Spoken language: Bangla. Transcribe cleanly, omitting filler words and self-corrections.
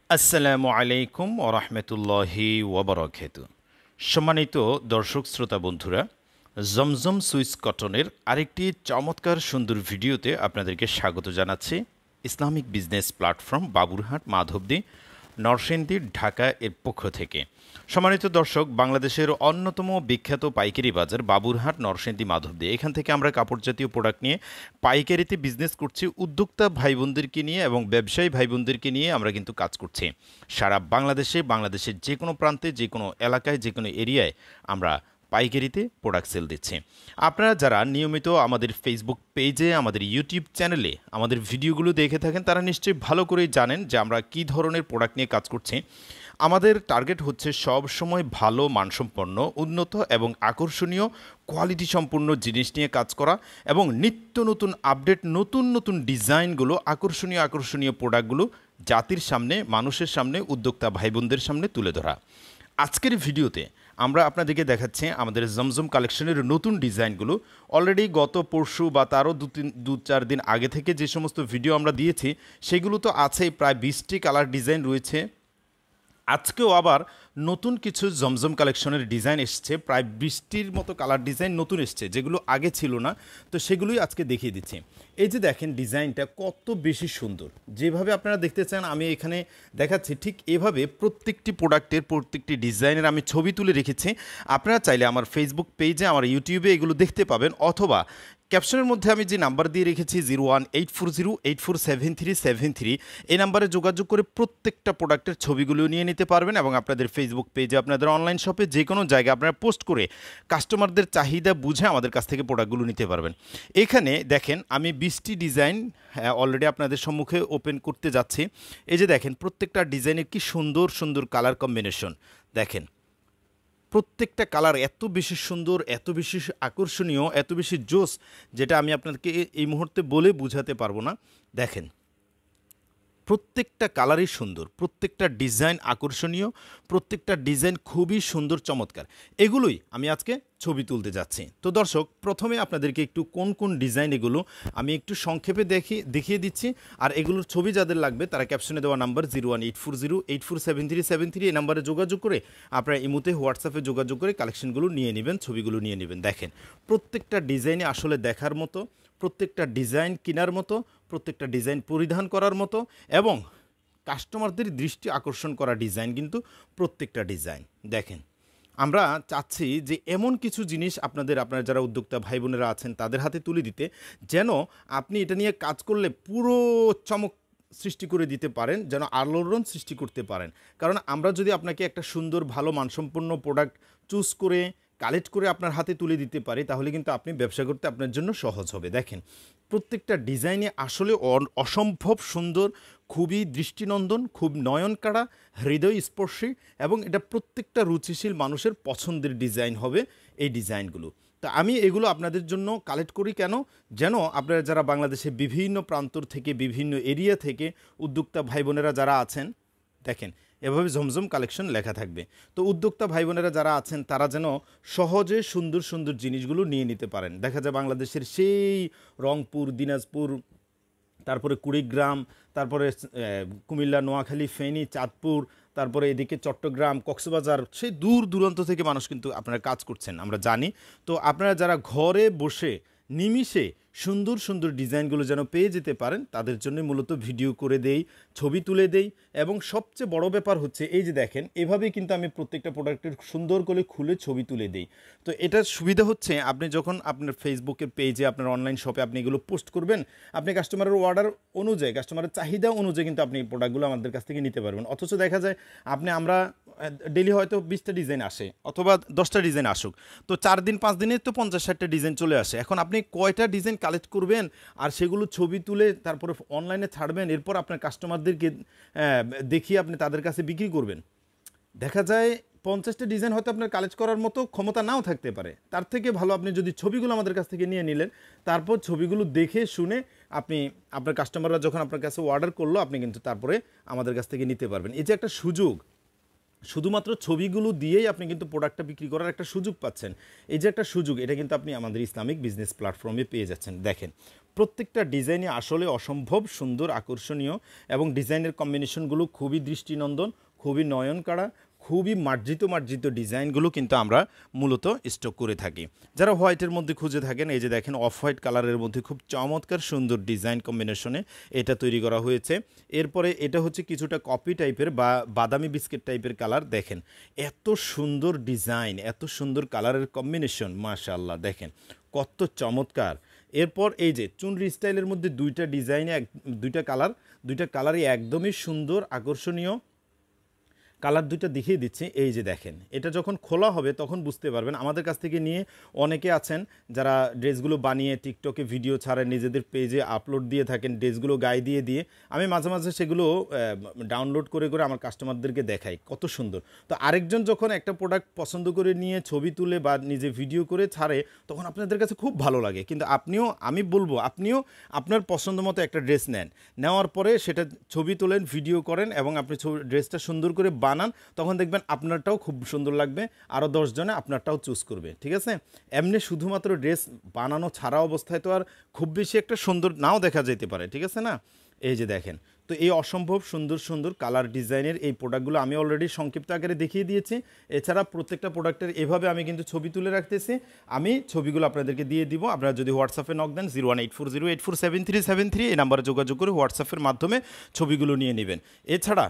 আসসালামু আলাইকুম ওরহমতুল্লাহি ওবরাকাতু। সম্মানিত দর্শক শ্রোতা বন্ধুরা, জমজম সুইস কটনের আরেকটি চমৎকার সুন্দর ভিডিওতে আপনাদেরকে স্বাগত জানাচ্ছি। Islamic business platform Baburhat Madhabdi Narsingdi Dhaka এর পক্ষ থেকে। সম্মানিত দর্শক, বাংলাদেশের অন্যতম বিখ্যাত পাইকারি বাজার বাবুরহাট নরসিংদী মাধবদী, এখান থেকে আমরা কাপড় জাতীয় প্রোডাক্ট নিয়ে পাইকারিতে বিজনেস করছি। উদ্যোক্তা ভাই বোনদেরকে নিয়ে এবং ব্যবসায়ী ভাই বোনদেরকে নিয়ে আমরা কিন্তু কাজ করছি সারা বাংলাদেশের যে কোনো প্রান্তে, যে কোনো এলাকায়, যে কোনো এরিয়ায় আমরা পাইকারিতে প্রোডাক্ট সেল দিচ্ছে। আপনারা যারা নিয়মিত আমাদের ফেসবুক পেজে, আমাদের ইউটিউব চ্যানেলে আমাদের ভিডিওগুলো দেখে থাকেন, তারা নিশ্চয়ই ভালো করেই জানেন যে আমরা কী ধরনের প্রোডাক্ট নিয়ে কাজ করছি। আমাদের টার্গেট হচ্ছে সব সময় ভালো, মানসম্পন্ন, উন্নত এবং আকর্ষণীয় কোয়ালিটি সম্পূর্ণ জিনিস নিয়ে কাজ করা এবং নিত্য নতুন আপডেট, নতুন নতুন ডিজাইনগুলো, আকর্ষণীয় প্রোডাক্টগুলো জাতির সামনে, মানুষের সামনে, উদ্যোক্তা ভাই বোনদের সামনে তুলে ধরা। আজকের ভিডিওতে আমরা আপনাদেরকে দেখাচ্ছি আমাদের জমজম কালেকশনের নতুন ডিজাইনগুলো। অলরেডি গত পরশু বা তারও দু চার দিন আগে থেকে যে সমস্ত ভিডিও আমরা দিয়েছি সেগুলো তো আছেই, প্রায় 20টি কালার ডিজাইন রয়েছে। আজকেও আবার নতুন কিছু জমজম কালেকশনের ডিজাইন এসছে, প্রায় 20টির মতো কালার ডিজাইন নতুন এসছে, যেগুলো আগে ছিল না। তো সেগুলোই আজকে দেখিয়ে দিচ্ছি। এই যে দেখেন ডিজাইনটা কত বেশি সুন্দর, যেভাবে আপনারা দেখতে চান আমি এখানে দেখাচ্ছি ঠিক এভাবে প্রত্যেকটি প্রোডাক্টের, প্রত্যেকটি ডিজাইনের আমি ছবি তুলে রেখেছি। আপনারা চাইলে আমার ফেসবুক পেজে, আমার ইউটিউবে এগুলো দেখতে পাবেন, অথবা ক্যাপশনের মধ্যে আমি যে নাম্বার দিয়ে রেখেছি 0184084737 এই নাম্বারে যোগাযোগ করে প্রত্যেকটা প্রোডাক্টের ছবিগুলো নিয়ে নিতে পারবেন এবং আপনাদের ফেসবুক পেজে, আপনাদের অনলাইন শপে, যে কোনো জায়গায় আপনারা পোস্ট করে কাস্টমারদের চাহিদা বুঝে আমাদের কাছ থেকে প্রোডাক্টগুলো নিতে পারবেন। এখানে দেখেন আমি 20টি ডিজাইন অলরেডি আপনাদের সম্মুখে ওপেন করতে যাচ্ছি। এই যে দেখেন প্রত্যেকটা ডিজাইনের কি সুন্দর সুন্দর কালার কম্বিনেশন। দেখেন প্রত্যেকটা কালার এত বেশি সুন্দর, এত বেশি আকর্ষণীয়, এত বেশি জোস, যেটা আমি আপনাদেরকে এই মুহূর্তে বলে বোঝাতে পারবো না। দেখেন প্রত্যেকটা কালারই সুন্দর, প্রত্যেকটা ডিজাইন আকর্ষণীয়, প্রত্যেকটা ডিজাইন খুবই সুন্দর, চমৎকার। এগুলোই আমি আজকে ছবি তুলতে যাচ্ছি। তো দর্শক, প্রথমে আপনাদেরকে একটু কোন কোন ডিজাইন এগুলো আমি একটু সংক্ষেপে দেখিয়ে দিচ্ছি। আর এগুলোর ছবি যাদের লাগবে তারা ক্যাপশনে দেওয়া নাম্বার 0184084737 এই নাম্বারে যোগাযোগ করে আপনারা ইমোতে, হোয়াটসঅ্যাপে যোগাযোগ করে কালেকশনগুলো নিয়ে নেবেন, ছবিগুলো নিয়ে নেবেন। দেখেন প্রত্যেকটা ডিজাইনে আসলে দেখার মতো, প্রত্যেকটা ডিজাইন কেনার মতো, প্রত্যেকটা ডিজাইন পরিধান করার মতো এবং কাস্টমারদের দৃষ্টি আকর্ষণ করা ডিজাইন কিন্তু প্রত্যেকটা ডিজাইন। দেখেন আমরা চাচ্ছি যে এমন কিছু জিনিস আপনারা যারা উদ্যোক্তা ভাই বোনেরা আছেন তাদের হাতে তুলে দিতে, যেন আপনি এটা নিয়ে কাজ করলে পুরো চমক সৃষ্টি করে দিতে পারেন, যেন আলোড়ন সৃষ্টি করতে পারেন। কারণ আমরা যদি আপনাকে একটা সুন্দর, ভালো, মানসম্পন্ন প্রোডাক্ট চুজ করে, কালেক্ট করে আপনার হাতে তুলে দিতে পারি, তাহলে কিন্তু আপনি ব্যবসা করতে আপনার জন্য সহজ হবে। দেখেন প্রত্যেকটা ডিজাইনে আসলে অসম্ভব সুন্দর, খুবই দৃষ্টিনন্দন, খুব নয়নকাড়া, হৃদয়স্পর্শী এবং এটা প্রত্যেকটা রুচিশীল মানুষের পছন্দের ডিজাইন হবে এই ডিজাইনগুলো। তা আমি এগুলো আপনাদের জন্য কালেক্ট করি কেন, যেন আপনারা যারা বাংলাদেশের বিভিন্ন প্রান্তর থেকে, বিভিন্ন এরিয়া থেকে উদ্যোক্তা ভাই বোনেরা যারা আছেন, দেখেন এভাবে জমজম কালেকশন লেখা থাকবে। তো উদ্যোক্তা ভাই বোনেরা যারা আছেন তারা যেন সহজে সুন্দর সুন্দর জিনিসগুলো নিয়ে নিতে পারেন। দেখা যায় বাংলাদেশের সেই রংপুর, দিনাজপুর, তারপরে কুড়িগ্রাম, তারপরে কুমিল্লা, নোয়াখালী, ফেনী, চাঁদপুর, তারপরে এদিকে চট্টগ্রাম, কক্সবাজার, সেই দূর দূরান্ত থেকে মানুষ কিন্তু আপনারা কাজ করছেন, আমরা জানি। তো আপনারা যারা ঘরে বসে নিমিষে সুন্দর সুন্দর ডিজাইনগুলো যেন পেয়ে যেতে পারেন, তাদের জন্য মূলত ভিডিও করে দেই, ছবি তুলে দেই। এবং সবচেয়ে বড় ব্যাপার হচ্ছে এই যে দেখেন এভাবেই কিন্তু আমি প্রত্যেকটা প্রোডাক্টের সুন্দর করে খুলে ছবি তুলে দেই। তো এটার সুবিধা হচ্ছে আপনি যখন আপনার ফেসবুকের পেজে, আপনার অনলাইন শপে আপনি এগুলো পোস্ট করবেন, আপনি কাস্টমারের অর্ডার অনুযায়ী, কাস্টমারের চাহিদা অনুযায়ী কিন্তু আপনি এই প্রোডাক্টগুলো আমাদের কাছ থেকে নিতে পারবেন। অথচ দেখা যায় আমরা ডেলি হয়তো 20টা ডিজাইন আসে অথবা 10টা ডিজাইন আসুক, তো 4 দিন 5 দিনে তো 50-60টা ডিজাইন চলে আসে। এখন আপনি কয়টা ডিজাইন কালেক্ট করবেন আর সেগুলো ছবি তুলে তারপরে অনলাইনে ছাড়বেন, এরপর আপনার কাস্টমারদেরকে দেখিয়ে আপনি তাদের কাছে বিক্রি করবেন। দেখা যায় 50টা ডিজাইন হয়তো আপনার কালেক্ট করার মতো ক্ষমতা নাও থাকতে পারে। তার থেকে ভালো আপনি যদি ছবিগুলো আমাদের কাছ থেকে নিয়ে নিলেন, তারপর ছবিগুলো দেখে শুনে আপনি, আপনার কাস্টমাররা যখন আপনার কাছে অর্ডার করলো, আপনি কিন্তু তারপরে আমাদের কাছ থেকে নিতে পারবেন। এই যে একটা সুযোগ, শুধুমাত্র ছবিগুলো দিয়েই আপনি কিন্তু প্রোডাক্টটা বিক্রি করার একটা সুযোগ পাচ্ছেন। এই যে একটা সুযোগ, এটা কিন্তু আপনি আমাদের ইসলামিক বিজনেস প্ল্যাটফর্মে পেয়ে যাচ্ছেন। দেখেন প্রত্যেকটা ডিজাইনই আসলে অসম্ভব সুন্দর, আকর্ষণীয়, এবং ডিজাইনের কম্বিনেশনগুলো খুবই দৃষ্টিনন্দন, খুবই নয়নকাড়া, খুবই মার্জিত ডিজাইনগুলো কিন্তু আমরা মূলত স্টক করে থাকি। যারা হোয়াইটের মধ্যে খুঁজে থাকেন, এই যে দেখেন অফ হোয়াইট কালারের মধ্যে খুব চমৎকার সুন্দর ডিজাইন কম্বিনেশনে এটা তৈরি করা হয়েছে। এরপরে এটা হচ্ছে কিছুটা কপি টাইপের বা বাদামি বিস্কিট টাইপের কালার। দেখেন এত সুন্দর ডিজাইন, এত সুন্দর কালারের কম্বিনেশন, মাশাআল্লাহ দেখেন কত চমৎকার। এরপর এই যে চুনরি স্টাইলের মধ্যে দুইটা কালারই একদমই সুন্দর, আকর্ষণীয়। কালার দুইটা দেখিয়ে দিচ্ছি। এই যে দেখেন, এটা যখন খোলা হবে তখন বুঝতে পারবেন। আমাদের কাছ থেকে নিয়ে অনেকে আছেন যারা ড্রেসগুলো বানিয়ে টিকটকে ভিডিও ছাড়েন, নিজেদের পেজে আপলোড দিয়ে থাকেন, ড্রেসগুলো গায়ে দিয়ে আমি মাঝে মাঝে সেগুলো ডাউনলোড করে আমার কাস্টমারদেরকে দেখাই কত সুন্দর। তো আরেকজন যখন একটা প্রোডাক্ট পছন্দ করে নিয়ে ছবি তুলে বা নিজে ভিডিও করে ছাড়ে, তখন আপনাদের কাছে খুব ভালো লাগে। কিন্তু আমি বলবো আপনিও আপনার পছন্দ মতো একটা ড্রেস নেওয়ার পরে সেটা ছবি তোলেন, ভিডিও করেন, এবং আপনি ড্রেসটা সুন্দর করে বানান, তখন দেখবেন আপনারটাও খুব সুন্দর লাগবে, আরও 10 জনে আপনারটাও চুজ করবে। ঠিক আছে? এমনি শুধুমাত্র ড্রেস বানানো ছাড়া অবস্থায় তো আর খুব বেশি একটা সুন্দর নাও দেখা যেতে পারে। ঠিক আছে না? এই যে দেখেন, তো এই অসম্ভব সুন্দর সুন্দর কালার ডিজাইনের এই প্রোডাক্টগুলো আমি অলরেডি সংক্ষিপ্ত আকারে দেখিয়ে দিয়েছি। এছাড়া প্রত্যেকটা প্রোডাক্টের এভাবে আমি কিন্তু ছবি তুলে রাখতেছি, আমি ছবিগুলো আপনাদেরকে দিয়ে দিব। আপনারা যদি হোয়াটসঅ্যাপে নক দেন 01840847373 এই নাম্বারে যোগাযোগ করে হোয়াটসঅ্যাপের মাধ্যমে ছবিগুলো নিয়ে নেবেন। এছাড়া